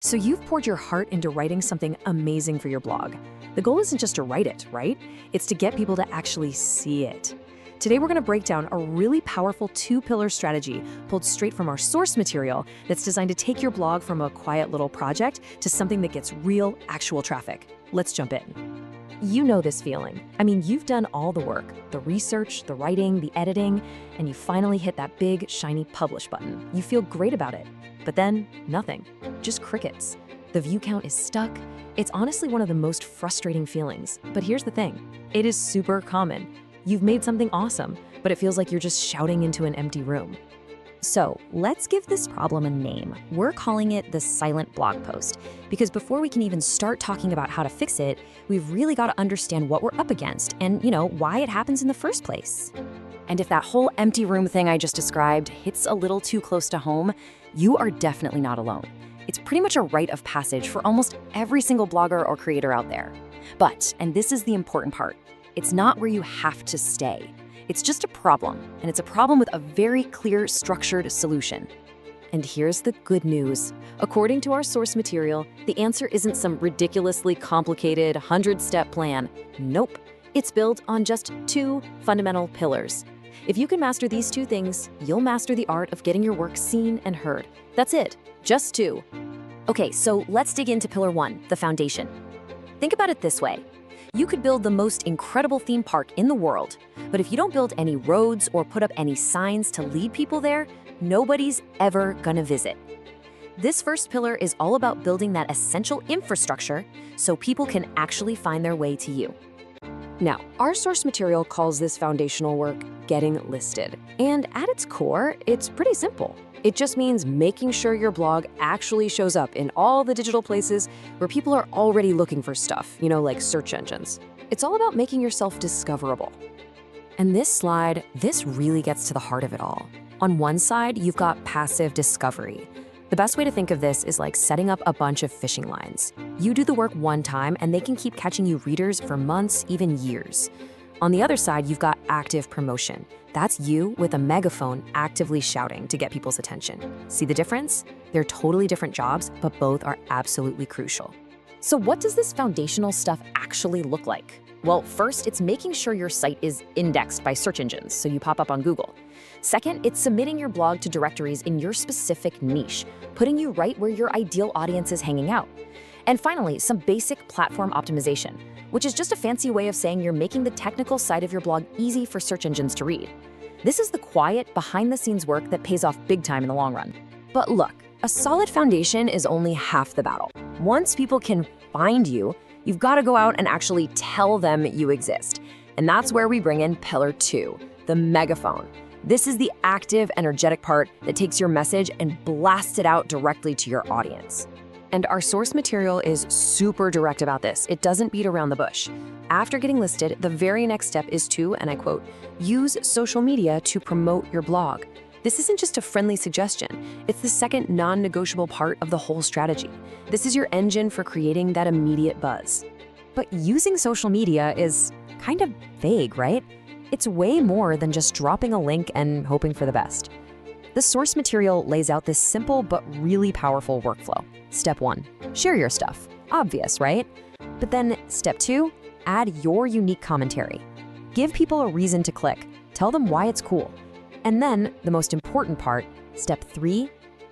So you've poured your heart into writing something amazing for your blog. The goal isn't just to write it, right? It's to get people to actually see it. Today we're going to break down a really powerful two-pillar strategy pulled straight from our source material that's designed to take your blog from a quiet little project to something that gets real, actual traffic. Let's jump in. You know this feeling. I mean, you've done all the work, the research, the writing, the editing, and you finally hit that big, shiny publish button. You feel great about it. But then, nothing. Just crickets. The view count is stuck. It's honestly one of the most frustrating feelings. But here's the thing. It is super common. You've made something awesome, but it feels like you're just shouting into an empty room. So let's give this problem a name. We're calling it the silent blog post, because before we can even start talking about how to fix it, we've really got to understand what we're up against and, why it happens in the first place. And if that whole empty room thing I just described hits a little too close to home, you are definitely not alone. It's pretty much a rite of passage for almost every single blogger or creator out there. But, and this is the important part, it's not where you have to stay. It's just a problem, and it's a problem with a very clear, structured solution. And here's the good news. According to our source material, the answer isn't some ridiculously complicated 100-step plan. Nope. It's built on just two fundamental pillars. If you can master these two things, you'll master the art of getting your work seen and heard. That's it. Just two. Okay, so let's dig into pillar one, the foundation. Think about it this way. You could build the most incredible theme park in the world, but if you don't build any roads or put up any signs to lead people there, nobody's ever gonna visit. This first pillar is all about building that essential infrastructure so people can actually find their way to you. Now, our source material calls this foundational work getting listed. And at its core, it's pretty simple. It just means making sure your blog actually shows up in all the digital places where people are already looking for stuff, like search engines. It's all about making yourself discoverable. And this slide, this really gets to the heart of it all. On one side, you've got passive discovery. The best way to think of this is like setting up a bunch of fishing lines. You do the work one time and they can keep catching you readers for months, even years. On the other side, you've got active promotion. That's you with a megaphone actively shouting to get people's attention. See the difference? They're totally different jobs, but both are absolutely crucial. So what does this foundational stuff actually look like? Well, first, it's making sure your site is indexed by search engines, so you pop up on Google. Second, it's submitting your blog to directories in your specific niche, putting you right where your ideal audience is hanging out. And finally, some basic platform optimization, which is just a fancy way of saying you're making the technical side of your blog easy for search engines to read. This is the quiet, behind-the-scenes work that pays off big time in the long run. But look, a solid foundation is only half the battle. Once people can find you, you've got to go out and actually tell them you exist. And that's where we bring in pillar two, the megaphone. This is the active, energetic part that takes your message and blasts it out directly to your audience. And our source material is super direct about this. It doesn't beat around the bush. After getting listed, the very next step is to, and I quote, use social media to promote your blog. This isn't just a friendly suggestion. It's the second non-negotiable part of the whole strategy. This is your engine for creating that immediate buzz. But using social media is kind of vague, right? It's way more than just dropping a link and hoping for the best. The source material lays out this simple but really powerful workflow. Step one, share your stuff. Obvious, right? But then step two, add your unique commentary. Give people a reason to click. Tell them why it's cool. And then the most important part, step three,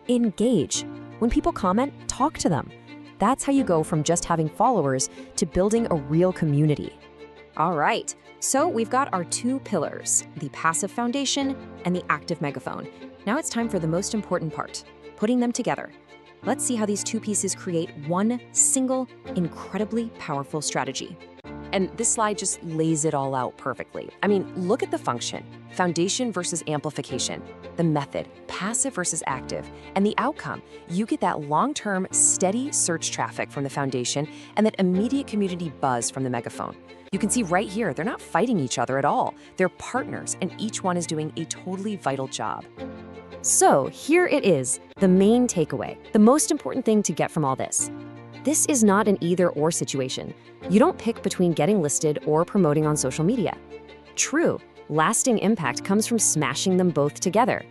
engage. When people comment, talk to them. That's how you go from just having followers to building a real community. All right, so we've got our two pillars, the passive foundation and the active megaphone. Now it's time for the most important part, putting them together. Let's see how these two pieces create one single, incredibly powerful strategy. And this slide just lays it all out perfectly. I mean, look at the function, foundation versus amplification, the method, passive versus active, and the outcome. You get that long-term, steady search traffic from the foundation and that immediate community buzz from the megaphone. You can see right here, they're not fighting each other at all. They're partners, and each one is doing a totally vital job. So here it is, the main takeaway, the most important thing to get from all this. This is not an either-or situation. You don't pick between getting listed or promoting on social media. True, lasting impact comes from smashing them both together.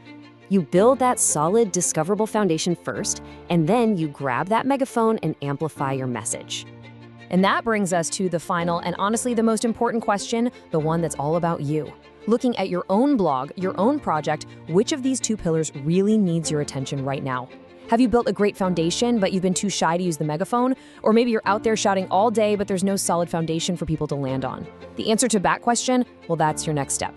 You build that solid, discoverable foundation first, and then you grab that megaphone and amplify your message. And that brings us to the final and honestly the most important question, the one that's all about you. Looking at your own blog, your own project, which of these two pillars really needs your attention right now? Have you built a great foundation, but you've been too shy to use the megaphone? Or maybe you're out there shouting all day, but there's no solid foundation for people to land on. The answer to that question, well, that's your next step.